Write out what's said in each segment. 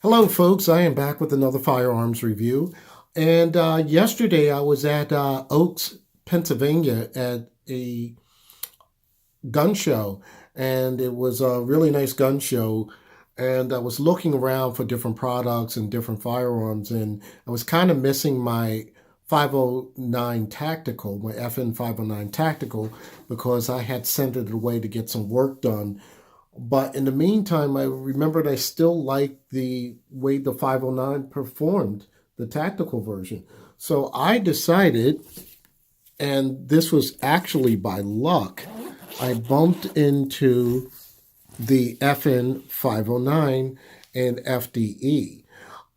Hello, folks. I am back with another firearms review. And yesterday I was at Oaks, Pennsylvania at a gun show. And it was a really nice gun show. And I was looking around for different products and different firearms. And I was kind of missing my 509 Tactical, my FN 509 Tactical, because I had sent it away to get some work done. But in the meantime, I remembered I still liked the way the 509 performed, the tactical version. So I decided, and this was actually by luck, I bumped into the FN 509 and FDE.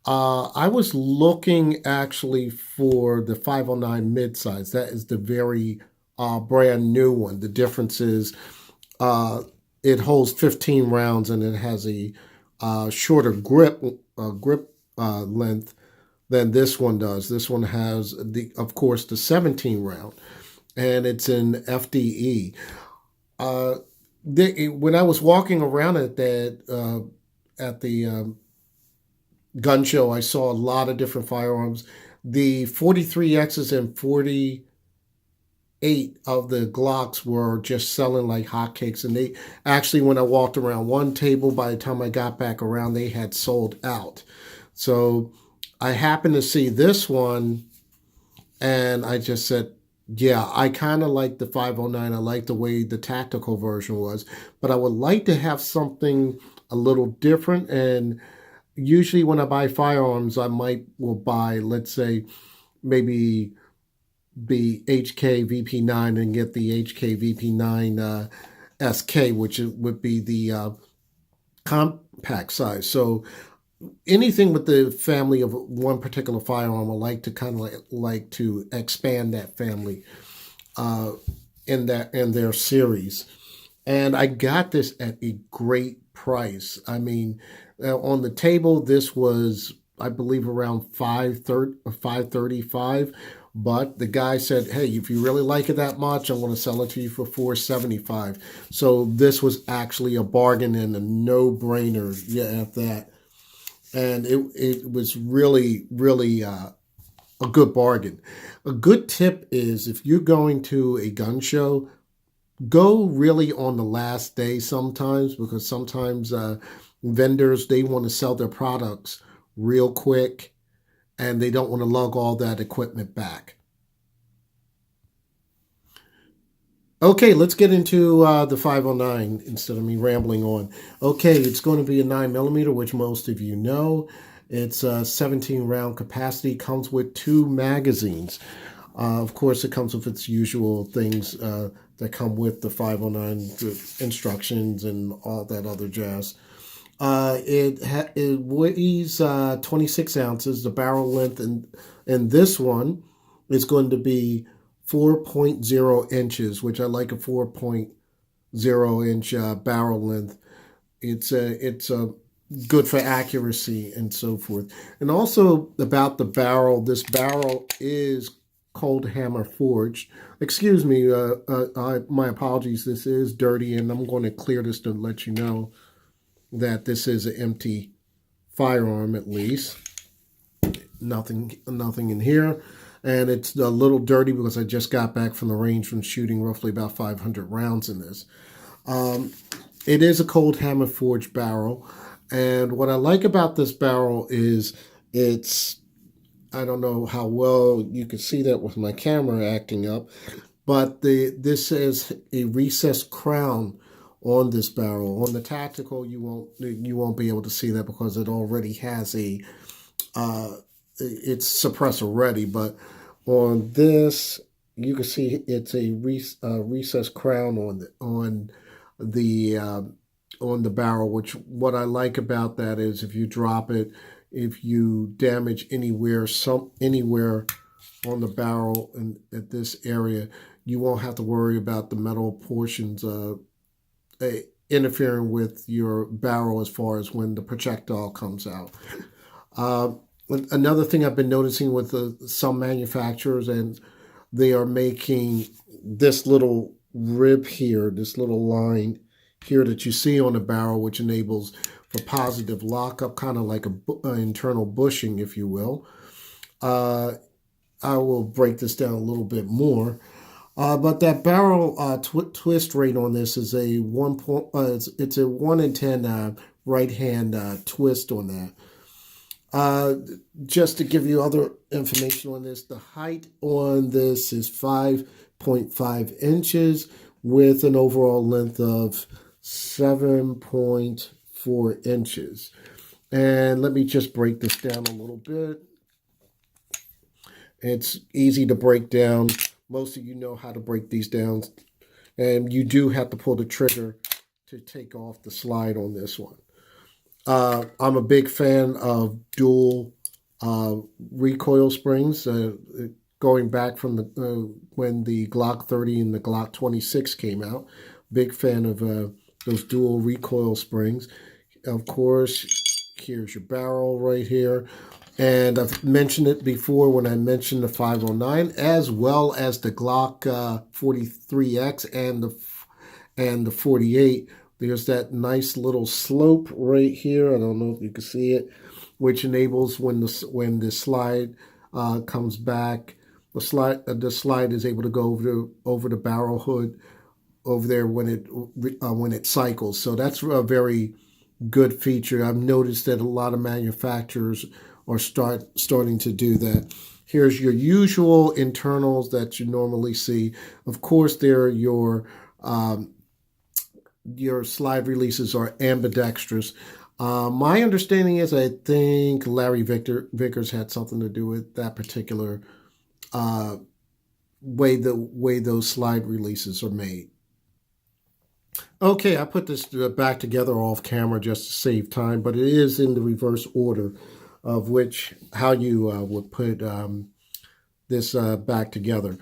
I was looking actually for the 509 midsize. That is the very brand new one. The difference is uh, it holds 15 rounds and it has a shorter grip length than this one does. This one has of course, the 17 round, and it's in FDE. Uh, when I was walking around at the gun show, I saw a lot of different firearms. The 43Xs and 48 of the Glocks were just selling like hotcakes. And they actually, when I walked around one table, by the time I got back around, they had sold out. So I happened to see this one and I just said, yeah, I kind of like the 509. I like the way the tactical version was, but I would like to have something a little different. And usually when I buy firearms, will buy, let's say, maybe the HK VP9 and get the HK VP9 SK, which would be the compact size. So anything with the family of one particular firearm, I like to kind of like to expand that family uh, in their series. And I got this at a great price. I mean, on the table, this was, I believe, around 530 or 535. But the guy said, "Hey, if you really like it that much, I'm going to sell it to you for 475." So this was actually a bargain and a no-brainer. Yeah, at that, and it was really a good bargain. A good tip is if you're going to a gun show, go really on the last day sometimes, because sometimes vendors, they want to sell their products real quick and they don't want to lug all that equipment back. Okay, let's get into the 509 instead of me rambling on. Okay, it's going to be a 9 millimeter, which most of you know. It's a 17 round capacity, comes with two magazines. Of course, it comes with its usual things that come with the 509, the instructions and all that other jazz. It weighs 26 ounces. The barrel length in this one is going to be 4.0 inches, which I like a 4.0 inch barrel length. It's good for accuracy and so forth. And also about the barrel, this barrel is cold hammer forged. Excuse me, my apologies. This is dirty, and I'm going to clear this to let you know that this is an empty firearm, at least. Nothing in here. And it's a little dirty because I just got back from the range from shooting roughly about 500 rounds in this. Um, it is a cold hammer forged barrel. And what I like about this barrel is it's, I don't know how well you can see that with my camera acting up, but this is a recessed crown on this barrel. On the tactical, you won't be able to see that because it already has uh, it's suppressor ready. But on this, you can see it's a recessed crown the on the barrel. Which what I like about that is if you drop it, if you damage anywhere on the barrel and at this area, you won't have to worry about the metal portions interfering with your barrel as far as when the projectile comes out. Uh, Another thing I've been noticing with some manufacturers, and they are making this little rib here, this little line here that you see on the barrel, which enables for positive lockup, kind of like an internal bushing, if you will. Uh, I will break this down a little bit more. But that barrel twist rate on this is a it's a 1 in 10 right hand twist on that. Just to give you other information on this, the height on this is 5.5 inches with an overall length of 7.4 inches. And let me just break this down a little bit. It's easy to break down. Most of you know how to break these down. And you do have to pull the trigger to take off the slide on this one. I'm a big fan of dual recoil springs, going back from when the Glock 30 and the Glock 26 came out. Big fan of those dual recoil springs. Of course, here's your barrel right here. And I've mentioned it before when I mentioned the 509, as well as the Glock 43X and the 48. There's that nice little slope right here. I don't know if you can see it, which enables when the slide comes back, the slide is able to go over the barrel hood over there when it cycles. So that's a very good feature. I've noticed that a lot of manufacturers are starting to do that. Here's your usual internals that you normally see. Of course, there are your slide releases are ambidextrous. My understanding is I think Larry Vickers had something to do with that particular way those slide releases are made. Okay, I put this back together off camera just to save time, but it is in the reverse order of how you would put this back together.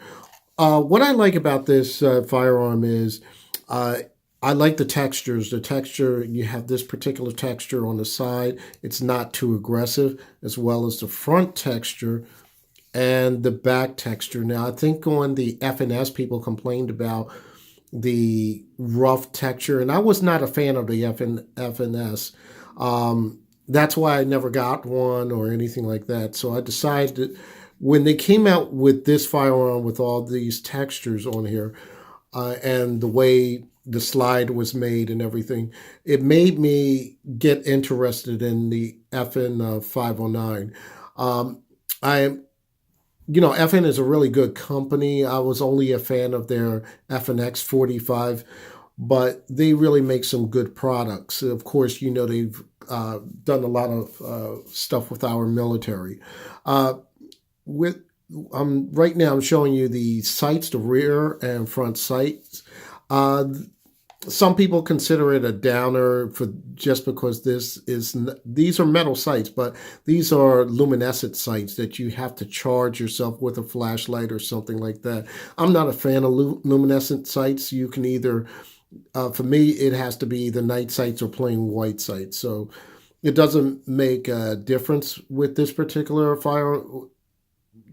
What I like about this firearm is I like the textures. The texture, you have this particular texture on the side. It's not too aggressive, as well as the front texture and the back texture. Now, I think on the F&S, people complained about the rough texture, and I was not a fan of the F&S. That's why I never got one or anything like that. So I decided that when they came out with this firearm with all these textures on here and the way the slide was made and everything, it made me get interested in the FN 509. FN is a really good company. I was only a fan of their FNX 45, but they really make some good products. Of course, they've done a lot of stuff with our military. Right now, I'm showing you the sights, the rear and front sights. Some people consider it a downer just because these are metal sights, but these are luminescent sights that you have to charge yourself with a flashlight or something like that. I'm not a fan of luminescent sights. You can either, for me, it has to be the night sights or plain white sights. So it doesn't make a difference with this particular fire.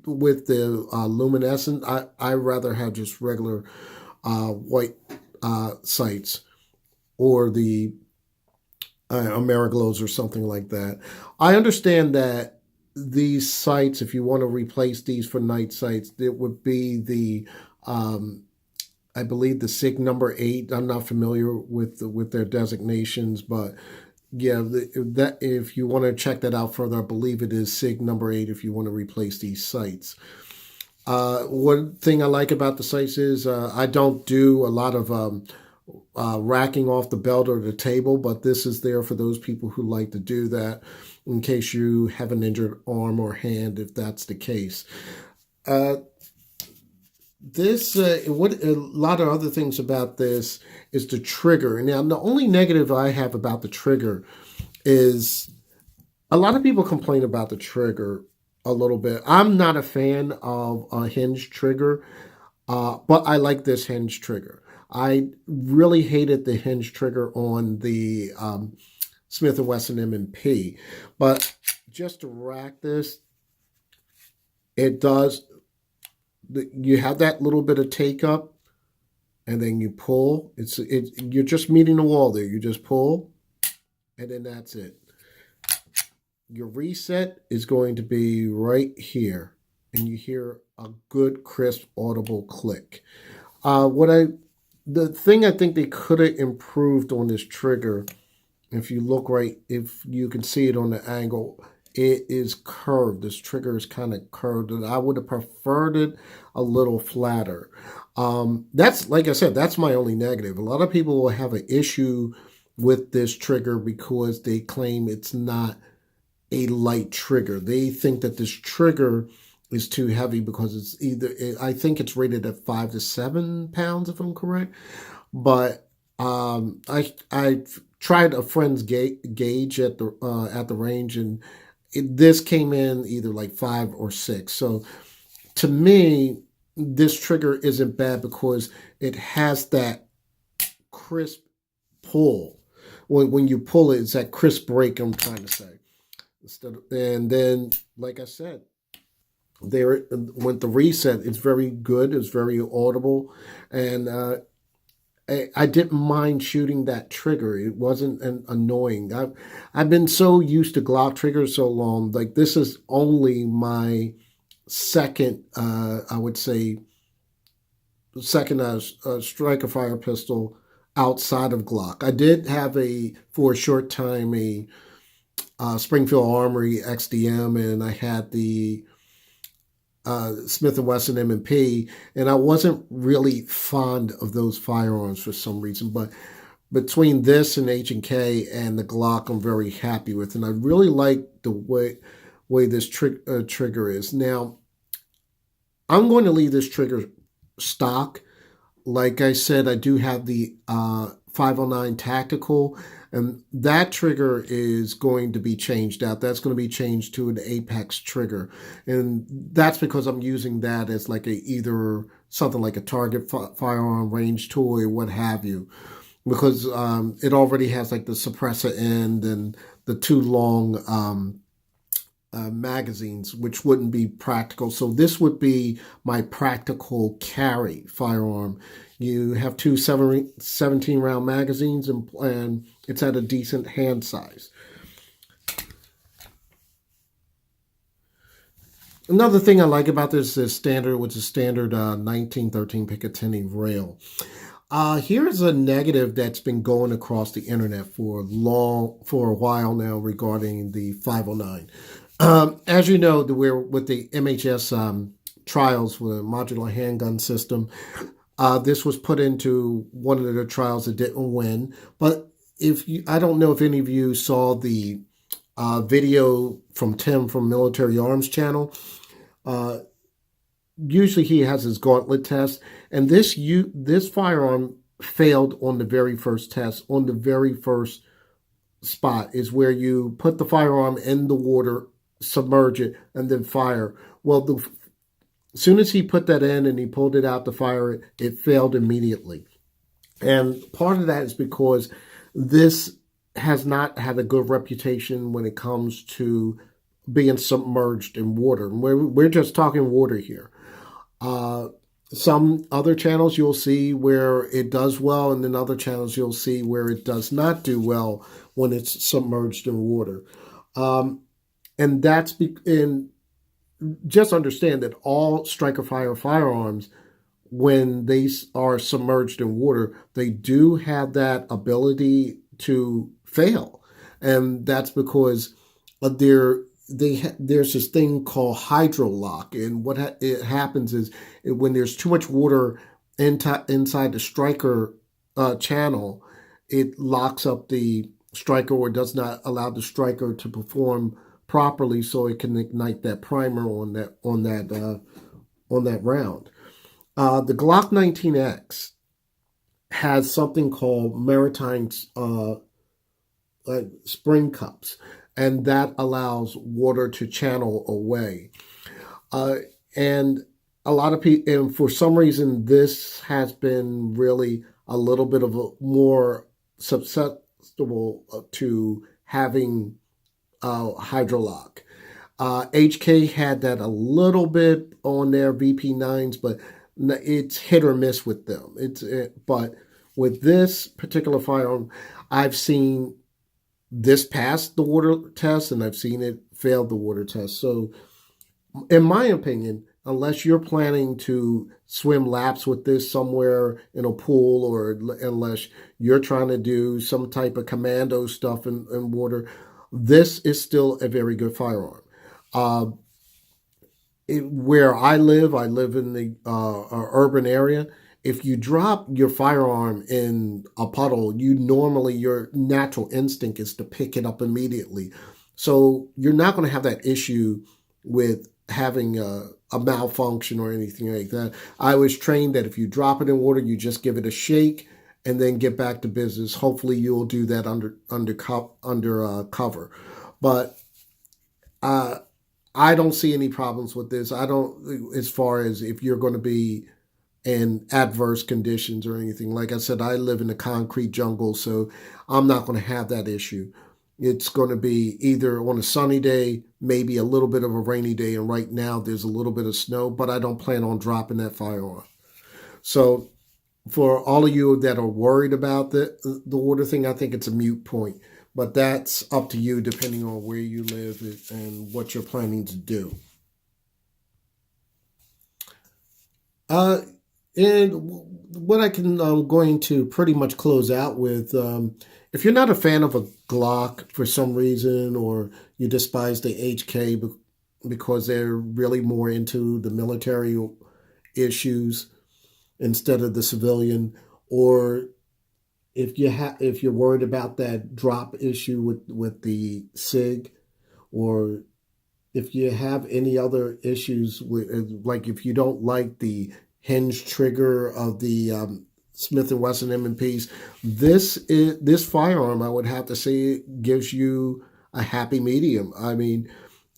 With the luminescent, I rather have just regular white sights or the Ameriglows or something like that. I understand that these sights, if you want to replace these for night sights, it would be the I believe the SIG number 8. I'm not familiar with their designations, but yeah, that if you want to check that out further, I believe it is SIG number 8 if you want to replace these sights. One thing I like about the sights is I don't do a lot of racking off the belt or the table, but this is there for those people who like to do that in case you have an injured arm or hand, if that's the case. What a lot of other things about this is the trigger. Now, the only negative I have about the trigger is a lot of people complain about the trigger a little bit. I'm not a fan of a hinge trigger, but I like this hinge trigger. I really hated the hinge trigger on the Smith & Wesson M&P, but just to rack this, it does. You have that little bit of take up, and then you pull. You're just meeting the wall there. You just pull, and then that's it. Your reset is going to be right here, and you hear a good, crisp, audible click. What I the thing I think they could have improved on this trigger, if you look right, if you can see it on the angle, it is curved. This trigger is kind of curved, and I would have preferred it a little flatter. That's, like I said, that's my only negative. A lot of people will have an issue with this trigger because they claim it's not a light trigger. They think that this trigger is too heavy because it's either, I think it's rated at 5 to 7 pounds, if I'm correct. But I tried a friend's gauge at the range, and this came in either like 5 or 6. So to me, this trigger isn't bad because it has that crisp pull. When you pull it, it's that crisp break I'm trying to say. And then, like I said, there with the reset, it's very good. It's very audible, and I didn't mind shooting that trigger. It wasn't annoying. I've been so used to Glock triggers so long. Like, this is only my second, I would say, second striker fire pistol outside of Glock. I did have for a short time, a Springfield Armory XDM, and I had the Smith & Wesson M&P, and I wasn't really fond of those firearms for some reason. But between this and H&K and the Glock, I'm very happy with, and I really like the way this trigger is. Now, I'm going to leave this trigger stock. Like I said, I do have the 509 Tactical, and that trigger is going to be changed out. That's going to be changed to an Apex trigger, and that's because I'm using that as like either something like a target firearm, range toy, what have you, because it already has like the suppressor end and the two long magazines, which wouldn't be practical. So this would be my practical carry firearm. You have two 17-round magazines, and it's at a decent hand size. Another thing I like about this is standard, which is standard 1913 Picatinny rail. Here's a negative that's been going across the internet for a while now regarding the 509. As you know, we're with the MHS trials with a modular handgun system. This was put into one of the trials that didn't win. But I don't know if any of you saw the video from Tim from Military Arms Channel. Usually he has his gauntlet test, and this firearm failed on the very first test. On the very first spot is where you put the firearm in the water, submerge it, and then fire. Well, as soon as he put that in and he pulled it out to fire it, it failed immediately. And part of that is because this has not had a good reputation when it comes to being submerged in water. We're just talking water here. Some other channels you'll see where it does well, and then other channels you'll see where it does not do well when it's submerged in water. And just understand that all striker fire firearms, when they are submerged in water, they do have that ability to fail. And that's because there's this thing called hydrolock. And what it happens is when there's too much water inside the striker channel, it locks up the striker or does not allow the striker to perform properly, so it can ignite that primer on that round. The Glock 19X has something called maritime spring cups, and that allows water to channel away. And a lot of people, and for some reason, this has been really a little bit of a more susceptible to having hydrolock. HK had that a little bit on their VP9s, but it's hit or miss with them. But with this particular firearm, I've seen this passed the water test, and I've seen it failed the water test. So, in my opinion, unless you're planning to swim laps with this somewhere in a pool, or unless you're trying to do some type of commando stuff in water, this is still a very good firearm. Uh, where I live in the urban area. If you drop your firearm in a puddle, you normally, your natural instinct is to pick it up immediately. So you're not going to have that issue with having a malfunction or anything like that. I was trained that if you drop it in water, you just give it a shake and then get back to business. Hopefully, you'll do that under cover. But uh, I don't see any problems with this. I don't, as far as if you're going to be in adverse conditions or anything. Like I said, I live in a concrete jungle, so I'm not going to have that issue. It's going to be either on a sunny day, maybe a little bit of a rainy day, and right now there's a little bit of snow, but I don't plan on dropping that firearm. So for all of you that are worried about the water thing, I think it's a mute point. But that's up to you depending on where you live and what you're planning to do. Uh, and what I'm going to pretty much close out with, if you're not a fan of a Glock for some reason, or you despise the HK because they're really more into the military issues instead of the civilian, or if you're worried about that drop issue with the SIG, or if you have any other issues with, like if you don't like the hinge trigger of the Smith and Wesson M&Ps, this firearm, I would have to say, gives you a happy medium. I mean,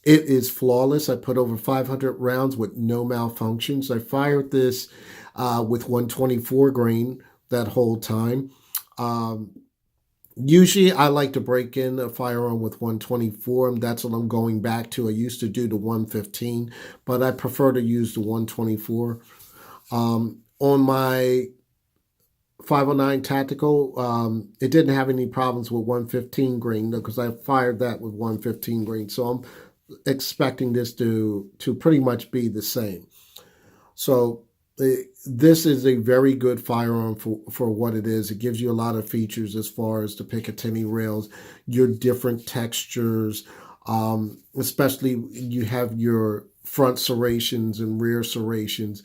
it is flawless. I put over 500 rounds with no malfunctions. I fired this with 124 grain that whole time. Um, Usually, I like to break in a firearm with 124. And that's what I'm going back to. I used to do the 115, but I prefer to use the 124. On my 509 tactical, it didn't have any problems with 115 grain because I fired that with 115 grain. So I'm expecting this to pretty much be the same. So this is a very good firearm for what it is. It gives you a lot of features as far as the Picatinny rails, your different textures, especially you have your front serrations and rear serrations.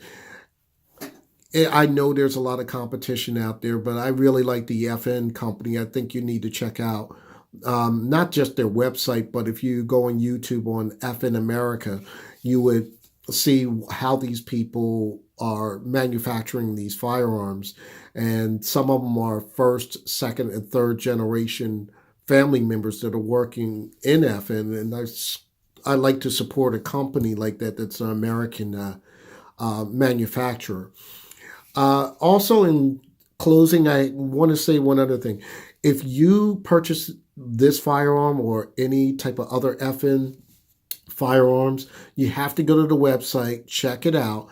I know there's a lot of competition out there, but I really like the FN company. I think you need to check out not just their website, but if you go on YouTube on FN America, you would see how these people are manufacturing these firearms. And some of them are first, second, and third generation family members that are working in FN. And I like to support a company like that that's an American manufacturer. Also, in closing, I want to say one other thing. If you purchase this firearm or any type of other FN firearms, you have to go to the website, check it out.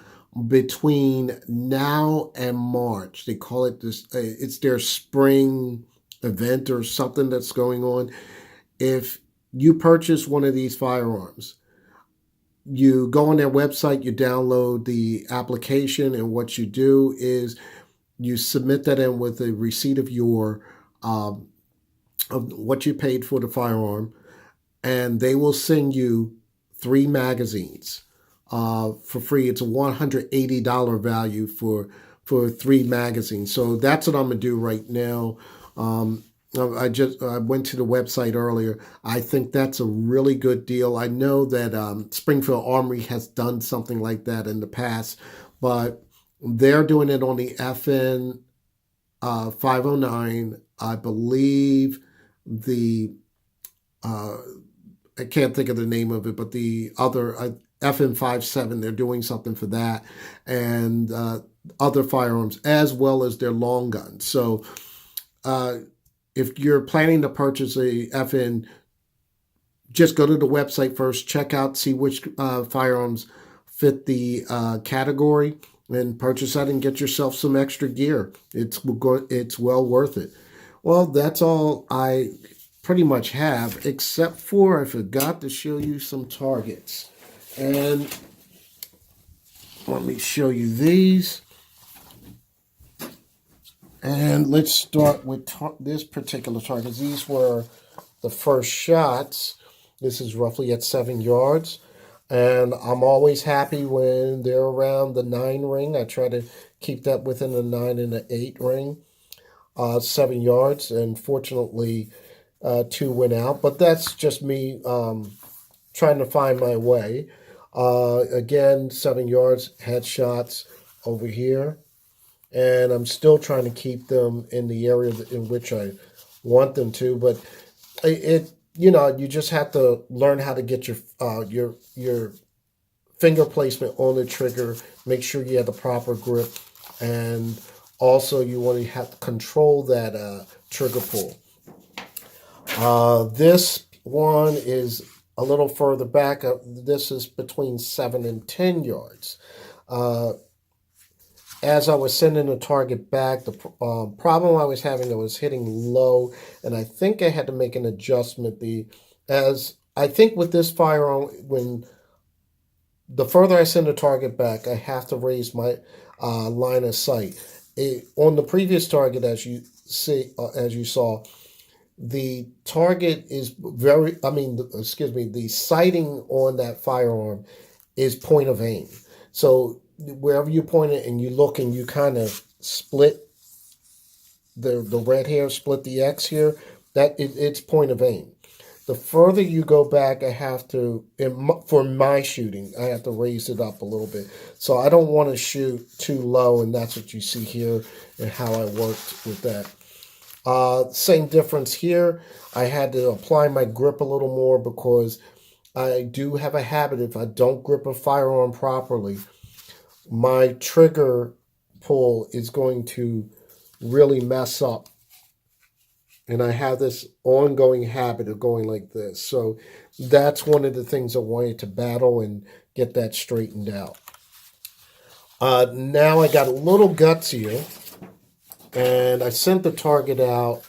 Between now and March, they call it this, it's their spring event or something that's going on. If you purchase one of these firearms, you go on their website, you download the application, and what you do is you submit that in with a receipt of of what you paid for the firearm, and they will send you 3 magazines for free. It's a $180 value for 3 magazines. So that's what I'm gonna do right now. I went to the website earlier. I think that's a really good deal. I know that Springfield Armory has done something like that in the past, but they're doing it on the FN 509. I believe the I can't think of the name of it, but the other FN 57, they're doing something for that, and other firearms as well as their long guns. So if you're planning to purchase a FN, just go to the website first, check out, see which firearms fit the category, and purchase that and get yourself some extra gear. It's well worth it. Well, that's all I pretty much have, except for I forgot to show you some targets. And let me show you these. And let's start with this particular target. These were the first shots. This is roughly at 7 yards. And I'm always happy when they're around the 9 ring. I try to keep that within the 9 and the 8 ring. 7 yards. And fortunately, 2 went out. But that's just me trying to find my way. Again, 7 yards, headshots over here. And I'm still trying to keep them in the area in which I want them to. But you just have to learn how to get your finger placement on the trigger. Make sure you have the proper grip, and also you want to have to control that trigger pull. This one is a little further back. This is between 7 and 10 yards. As I was sending the target back, the problem I was having, I was hitting low, and I think I had to make an adjustment. As I think with this firearm, when the further I send the target back, I have to raise my line of sight. On the previous target, as you saw, the target is the sighting on that firearm is point of aim. So wherever you point it and you look and you kind of split the red here, split the X here, it's point of aim. The further you go back, I have to, for my shooting, I have to raise it up a little bit. So I don't want to shoot too low, and that's what you see here and how I worked with that. Same difference here. I had to apply my grip a little more because I do have a habit, if I don't grip a firearm properly, my trigger pull is going to really mess up. And I have this ongoing habit of going like this. So that's one of the things I wanted to battle and get that straightened out. Now I got a little gutsier. And I sent the target out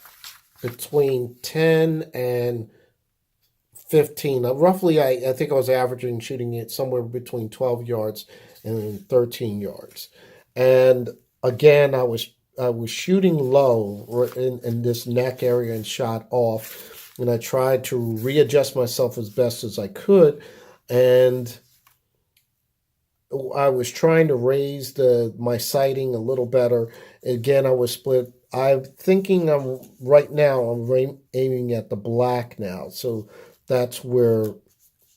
between 10 and 15. Roughly, I think I was averaging shooting it somewhere between 12 yards and 13 yards. And again, I was shooting low in this neck area and shot off. And I tried to readjust myself as best as I could. And I was trying to raise my sighting a little better. Again, I was split. I'm thinking right now I'm aiming at the black now. So that's where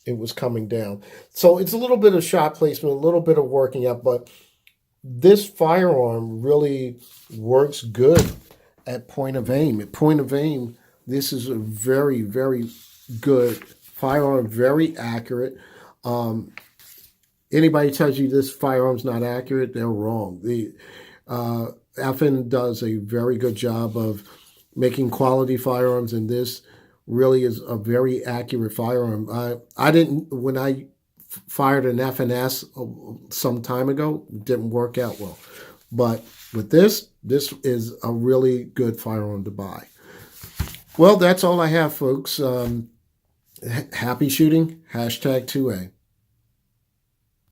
it was coming down. So it's a little bit of shot placement, a little bit of working up, but this firearm really works good at point of aim. At point of aim, this is a very, very good firearm, very accurate. Anybody tells you this firearm's not accurate, they're wrong. The FN does a very good job of making quality firearms, and this really is a very accurate firearm. When I fired an FNS some time ago, it didn't work out well. But with this is a really good firearm to buy. Well, that's all I have, folks. Happy shooting, #2A.